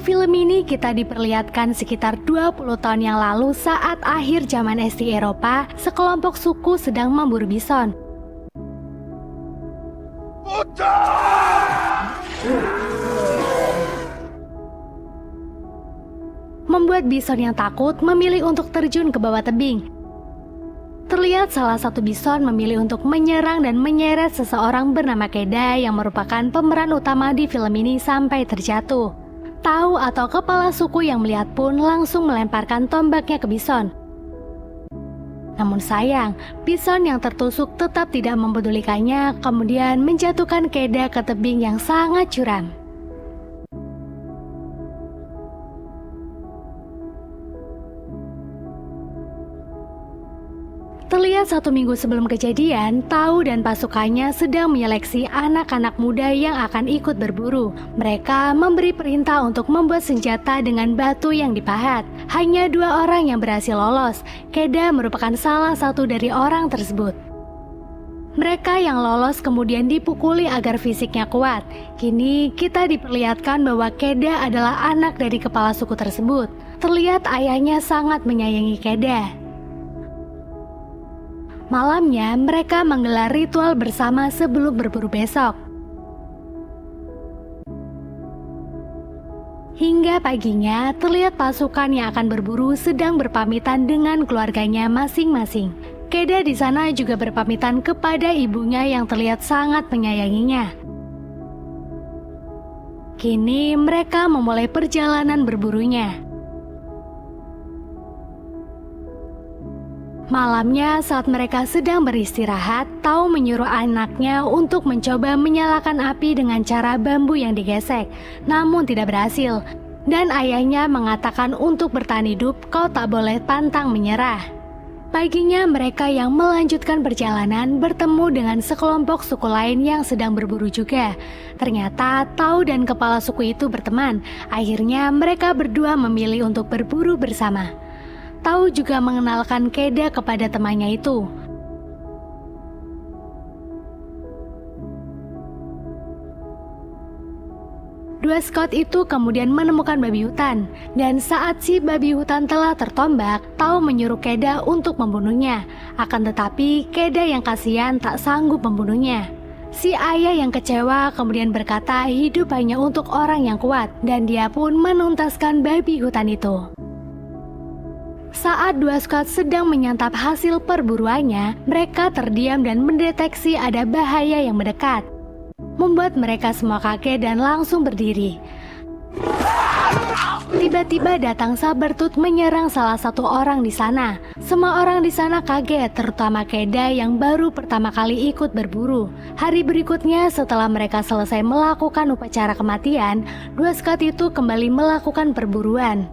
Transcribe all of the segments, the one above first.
film ini kita diperlihatkan sekitar 20 tahun yang lalu saat akhir zaman es di Eropa, sekelompok suku sedang memburu bison. Membuat bison yang takut memilih untuk terjun ke bawah tebing. Terlihat salah satu bison memilih untuk menyerang dan menyeret seseorang bernama Keda yang merupakan pemeran utama di film ini sampai terjatuh. Tahu atau kepala suku yang melihat pun langsung melemparkan tombaknya ke bison. Namun sayang, bison yang tertusuk tetap tidak mempedulikannya, kemudian menjatuhkan Keda ke tebing yang sangat curam. Terlihat 1 minggu sebelum kejadian, Tau dan pasukannya sedang menyeleksi anak-anak muda yang akan ikut berburu. Mereka memberi perintah untuk membuat senjata dengan batu yang dipahat. Hanya 2 orang yang berhasil lolos. Keda merupakan salah satu dari orang tersebut. Mereka yang lolos kemudian dipukuli agar fisiknya kuat. Kini kita diperlihatkan bahwa Keda adalah anak dari kepala suku tersebut. Terlihat ayahnya sangat menyayangi Keda. Malamnya, mereka menggelar ritual bersama sebelum berburu besok. Hingga paginya, terlihat pasukan yang akan berburu sedang berpamitan dengan keluarganya masing-masing. Keda di sana juga berpamitan kepada ibunya yang terlihat sangat menyayanginya. Kini, mereka memulai perjalanan berburunya. Malamnya saat mereka sedang beristirahat, Tau menyuruh anaknya untuk mencoba menyalakan api dengan cara bambu yang digesek, namun tidak berhasil. Dan ayahnya mengatakan untuk bertahan hidup, kau tak boleh pantang menyerah. Paginya mereka yang melanjutkan perjalanan bertemu dengan sekelompok suku lain yang sedang berburu juga. Ternyata Tau dan kepala suku itu berteman. Akhirnya mereka berdua memilih untuk berburu bersama. Tau juga mengenalkan Keda kepada temannya itu. Dua scout itu kemudian menemukan babi hutan, dan saat si babi hutan telah tertombak, Tau menyuruh Keda untuk membunuhnya. Akan tetapi Keda yang kasihan tak sanggup membunuhnya. Si ayah yang kecewa kemudian berkata hidup hanya untuk orang yang kuat, dan dia pun menuntaskan babi hutan itu. Saat dua scout sedang menyantap hasil perburuannya, mereka terdiam dan mendeteksi ada bahaya yang mendekat. Membuat mereka semua kaget dan langsung berdiri. Tiba-tiba datang Sabertooth menyerang salah satu orang di sana. Semua orang di sana kaget, terutama Keda yang baru pertama kali ikut berburu. Hari berikutnya setelah mereka selesai melakukan upacara kematian, dua scout itu kembali melakukan perburuan.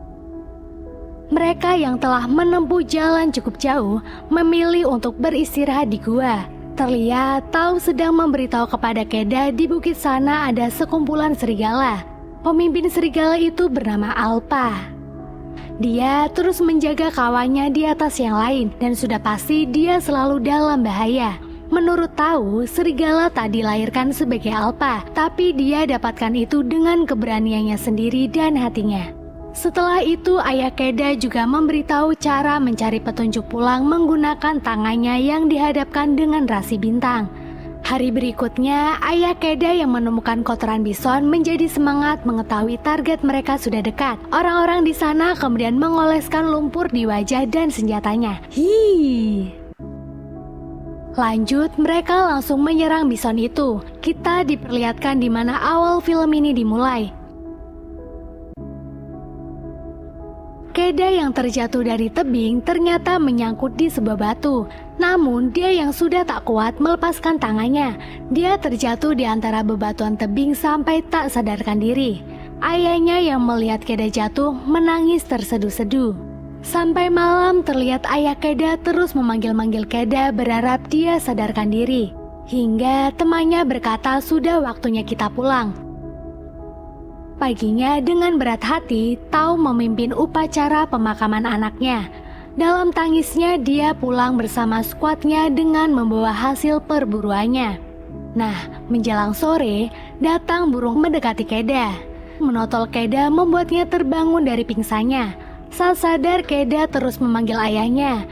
Mereka yang telah menempuh jalan cukup jauh memilih untuk beristirahat di gua. Terlihat Tau sedang memberitahu kepada Keda di bukit sana ada sekumpulan serigala. Pemimpin serigala itu bernama Alpa. Dia terus menjaga kawannya di atas yang lain dan sudah pasti dia selalu dalam bahaya. Menurut Tau, serigala tak dilahirkan sebagai Alpa, tapi dia dapatkan itu dengan keberaniannya sendiri dan hatinya. Setelah itu ayah Keda juga memberitahu cara mencari petunjuk pulang menggunakan tangannya yang dihadapkan dengan rasi bintang. Hari berikutnya, ayah Keda yang menemukan kotoran bison menjadi semangat mengetahui target mereka sudah dekat. Orang-orang di sana kemudian mengoleskan lumpur di wajah dan senjatanya. Lanjut, mereka langsung menyerang bison itu. Kita diperlihatkan di mana awal film ini dimulai. Keda yang terjatuh dari tebing ternyata menyangkut di sebuah batu. Namun dia yang sudah tak kuat melepaskan tangannya. Dia terjatuh di antara bebatuan tebing sampai tak sadarkan diri. Ayahnya yang melihat Keda jatuh menangis terseduh-seduh. Sampai malam terlihat ayah Keda terus memanggil-manggil Keda berharap dia sadarkan diri. Hingga temannya berkata sudah waktunya kita pulang. Paginya dengan berat hati, Tau memimpin upacara pemakaman anaknya. Dalam tangisnya dia pulang bersama skuadnya dengan membawa hasil perburuannya. Nah, menjelang sore, datang burung mendekati Keda. menotol Keda membuatnya terbangun dari pingsannya. Saat sadar, Keda terus memanggil ayahnya.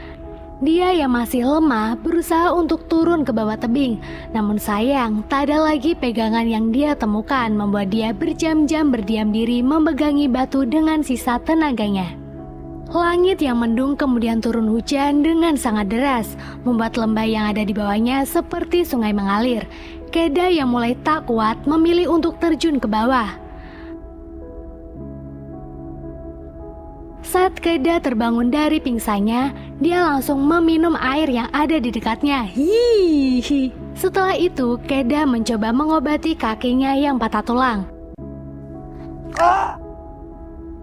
Dia yang masih lemah berusaha untuk turun ke bawah tebing. Namun sayang, tak ada lagi pegangan yang dia temukan, membuat dia berjam-jam berdiam diri memegangi batu dengan sisa tenaganya. Langit yang mendung kemudian turun hujan dengan sangat deras, membuat lembah yang ada di bawahnya seperti sungai mengalir. Keda yang mulai tak kuat memilih untuk terjun ke bawah. Saat Keda terbangun dari pingsannya, dia langsung meminum air yang ada di dekatnya. Hihihi. Setelah itu, Keda mencoba mengobati kakinya yang patah tulang.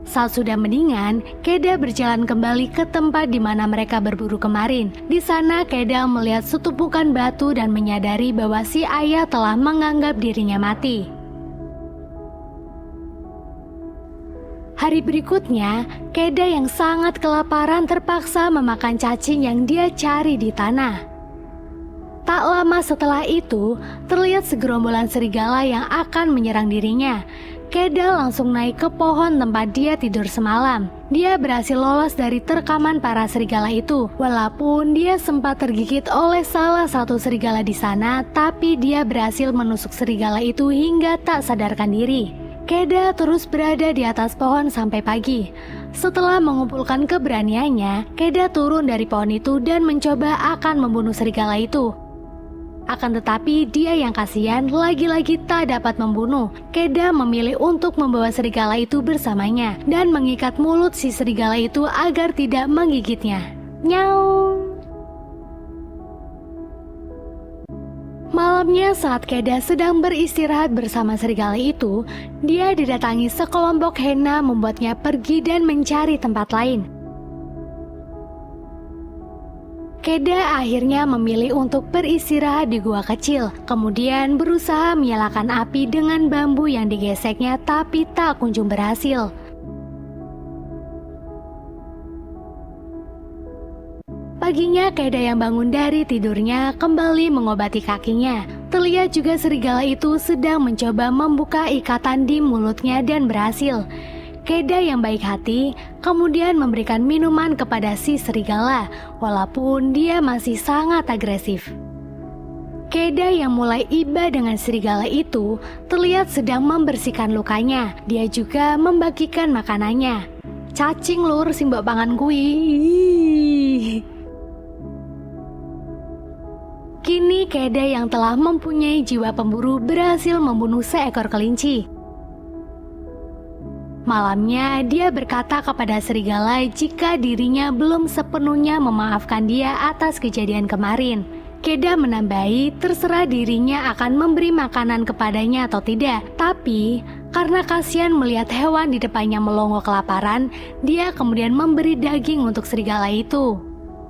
Saat sudah mendingan, Keda berjalan kembali ke tempat di mana mereka berburu kemarin. Di sana, Keda melihat setumpukan batu dan menyadari bahwa si ayah telah menganggap dirinya mati. Hari berikutnya, Keda yang sangat kelaparan terpaksa memakan cacing yang dia cari di tanah. Tak lama setelah itu, terlihat segerombolan serigala yang akan menyerang dirinya. Keda langsung naik ke pohon tempat dia tidur semalam. Dia berhasil lolos dari terkaman para serigala itu. Walaupun dia sempat tergigit oleh salah satu serigala di sana, tapi dia berhasil menusuk serigala itu hingga tak sadarkan diri. Keda terus berada di atas pohon sampai pagi. Setelah mengumpulkan keberaniannya, Keda turun dari pohon itu dan mencoba akan membunuh serigala itu. Akan tetapi dia yang kasihan lagi-lagi tak dapat membunuh. Keda memilih untuk membawa serigala itu bersamanya dan mengikat mulut si serigala itu agar tidak menggigitnya. Nyau. Malamnya saat Keda sedang beristirahat bersama serigala itu, dia didatangi sekelompok hena membuatnya pergi dan mencari tempat lain. Keda akhirnya memilih untuk beristirahat di gua kecil, kemudian berusaha menyalakan api dengan bambu yang digeseknya tapi tak kunjung berhasil. Paginya, Keda yang bangun dari tidurnya kembali mengobati kakinya. Terlihat juga serigala itu sedang mencoba membuka ikatan di mulutnya dan berhasil. Keda yang baik hati kemudian memberikan minuman kepada si serigala, walaupun dia masih sangat agresif. Keda yang mulai iba dengan serigala itu terlihat sedang membersihkan lukanya. Dia juga membagikan makanannya. Cacing lur simbok pangan kui. Kini Keda yang telah mempunyai jiwa pemburu berhasil membunuh seekor kelinci. Malamnya dia berkata kepada serigala jika dirinya belum sepenuhnya memaafkan dia atas kejadian kemarin. Keda menambahi terserah dirinya akan memberi makanan kepadanya atau tidak. Tapi karena kasihan melihat hewan di depannya melongo kelaparan, dia kemudian memberi daging untuk serigala itu.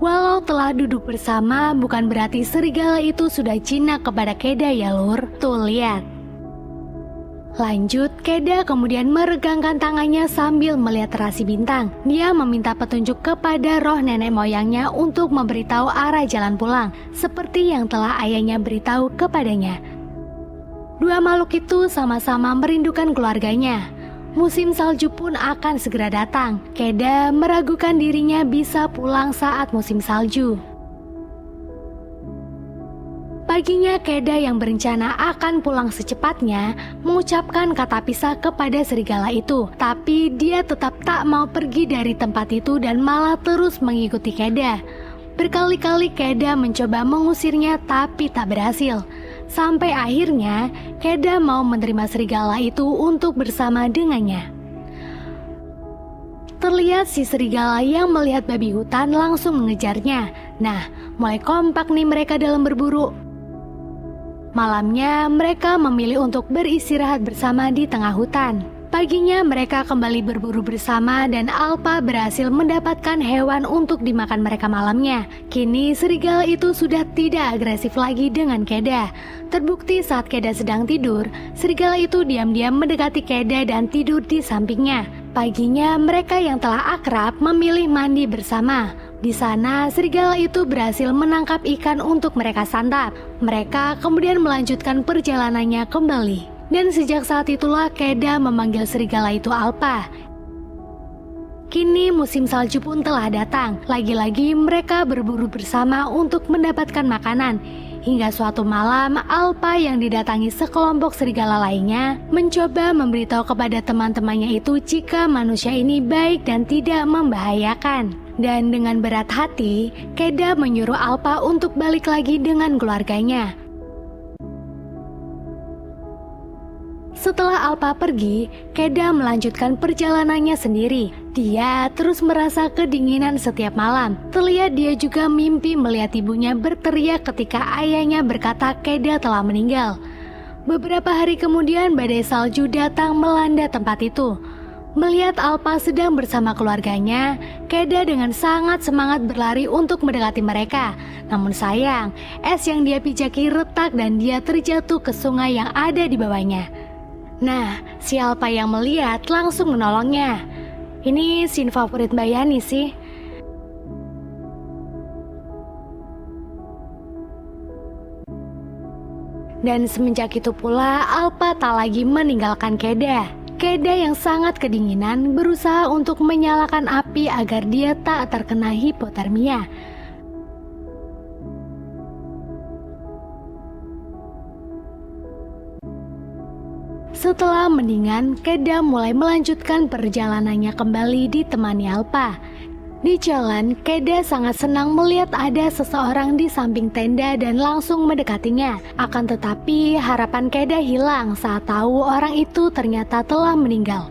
Walau telah duduk bersama, bukan berarti serigala itu sudah jinak kepada Keda ya lur. Tuh lihat. Lanjut, Keda kemudian meregangkan tangannya sambil melihat terasi bintang. Dia meminta petunjuk kepada roh nenek moyangnya untuk memberitahu arah jalan pulang, seperti yang telah ayahnya beritahu kepadanya. Dua makhluk itu sama-sama merindukan keluarganya. Musim salju pun akan segera datang. Keda meragukan dirinya bisa pulang saat musim salju. Paginya, Keda yang berencana akan pulang secepatnya mengucapkan kata pisah kepada serigala itu. Tapi dia tetap tak mau pergi dari tempat itu dan malah terus mengikuti Keda. Berkali-kali Keda mencoba mengusirnya tapi tak berhasil. Sampai akhirnya Keda mau menerima serigala itu untuk bersama dengannya. Terlihat si serigala yang melihat babi hutan langsung mengejarnya. Nah, mulai kompak nih mereka dalam berburu. Malamnya mereka memilih untuk beristirahat bersama di tengah hutan. Paginya mereka kembali berburu bersama dan Alpa berhasil mendapatkan hewan untuk dimakan mereka malamnya. Kini serigala itu sudah tidak agresif lagi dengan Keda. Terbukti saat Keda sedang tidur, serigala itu diam-diam mendekati Keda dan tidur di sampingnya. Paginya mereka yang telah akrab memilih mandi bersama. Di sana serigala itu berhasil menangkap ikan untuk mereka santap. Mereka kemudian melanjutkan perjalanannya kembali. Dan sejak saat itulah Keda memanggil serigala itu Alpa. Kini musim salju pun telah datang. Lagi-lagi mereka berburu bersama untuk mendapatkan makanan. Hingga suatu malam, Alpa yang didatangi sekelompok serigala lainnya mencoba memberitahu kepada teman-temannya itu jika manusia ini baik dan tidak membahayakan. Dan dengan berat hati, Keda menyuruh Alpa untuk balik lagi dengan keluarganya. Setelah Alpa pergi, Keda melanjutkan perjalanannya sendiri. Dia terus merasa kedinginan setiap malam. Terlihat dia juga mimpi melihat ibunya berteriak ketika ayahnya berkata Keda telah meninggal. Beberapa hari kemudian badai salju datang melanda tempat itu. Melihat Alpa sedang bersama keluarganya, Keda dengan sangat semangat berlari untuk mendekati mereka. Namun sayang, es yang dia pijaki retak dan dia terjatuh ke sungai yang ada di bawahnya. Nah, si Alpa yang melihat langsung menolongnya. Ini scene favorit Mbak Yani sih. Dan semenjak itu pula Alpa tak lagi meninggalkan Keda. Keda yang sangat kedinginan berusaha untuk menyalakan api agar dia tak terkena hipotermia. Setelah mendingan, Keda mulai melanjutkan perjalanannya kembali ditemani Alpa. Di jalan, Keda sangat senang melihat ada seseorang di samping tenda dan langsung mendekatinya. Akan tetapi, harapan Keda hilang saat tahu orang itu ternyata telah meninggal.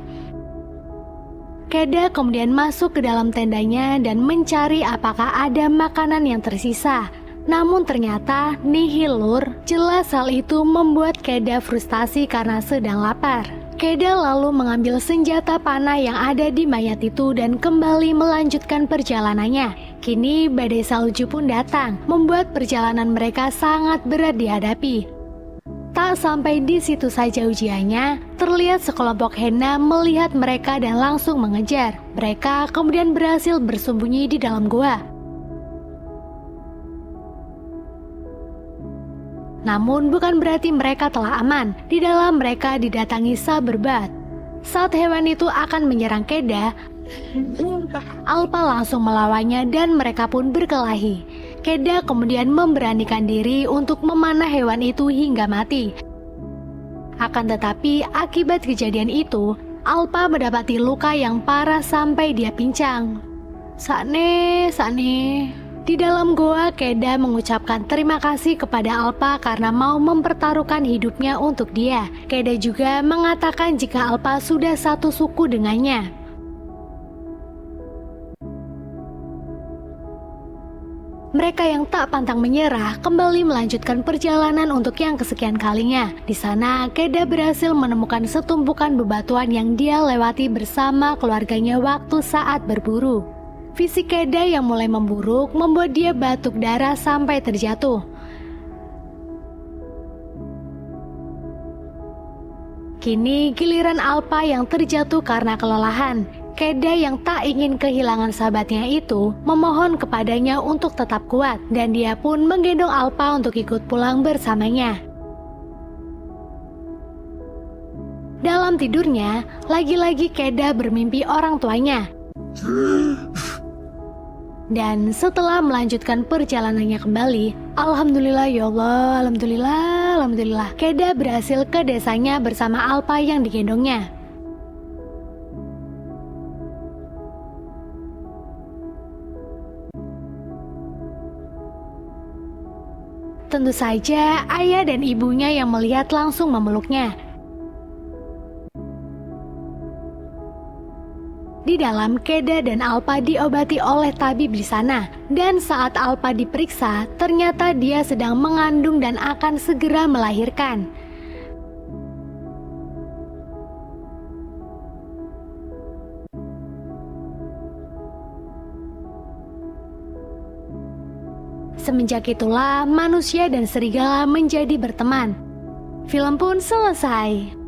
Keda kemudian masuk ke dalam tendanya dan mencari apakah ada makanan yang tersisa. Namun ternyata nihil lur. Jelas hal itu membuat Keda frustasi karena sedang lapar. Keda lalu mengambil senjata panah yang ada di mayat itu dan kembali melanjutkan perjalanannya. Kini badai salju pun datang, membuat perjalanan mereka sangat berat dihadapi. Tak sampai di situ saja ujiannya, terlihat sekelompok Hyena melihat mereka dan langsung mengejar. Mereka kemudian berhasil bersembunyi di dalam gua. Namun bukan berarti mereka telah aman. Di dalam mereka didatangi Saberbat. Saat hewan itu akan menyerang Keda, Alpa langsung melawannya dan mereka pun berkelahi. Keda kemudian memberanikan diri untuk memanah hewan itu hingga mati. Akan tetapi akibat kejadian itu, Alpa mendapati luka yang parah sampai dia pincang. Sakne. Di dalam goa, Keda mengucapkan terima kasih kepada Alpa karena mau mempertaruhkan hidupnya untuk dia. Keda juga mengatakan jika Alpa sudah satu suku dengannya. Mereka yang tak pantang menyerah kembali melanjutkan perjalanan untuk yang kesekian kalinya. Di sana, Keda berhasil menemukan setumpukan bebatuan yang dia lewati bersama keluarganya waktu saat berburu. Fisik Keda yang mulai memburuk membuat dia batuk darah sampai terjatuh. Kini giliran Alpa yang terjatuh karena kelelahan. Keda yang tak ingin kehilangan sahabatnya itu memohon kepadanya untuk tetap kuat dan dia pun menggendong Alpa untuk ikut pulang bersamanya. Dalam tidurnya, lagi-lagi Keda bermimpi orang tuanya. Dan setelah melanjutkan perjalanannya kembali, alhamdulillah ya Allah, alhamdulillah, Keda berhasil ke desanya bersama Alpa yang digendongnya. Tentu saja ayah dan ibunya yang melihat langsung memeluknya. Di dalam, Keda dan Alpa diobati oleh tabib di sana. Dan saat Alpa diperiksa, ternyata dia sedang mengandung dan akan segera melahirkan. Semenjak itulah manusia dan serigala menjadi berteman. Film pun selesai.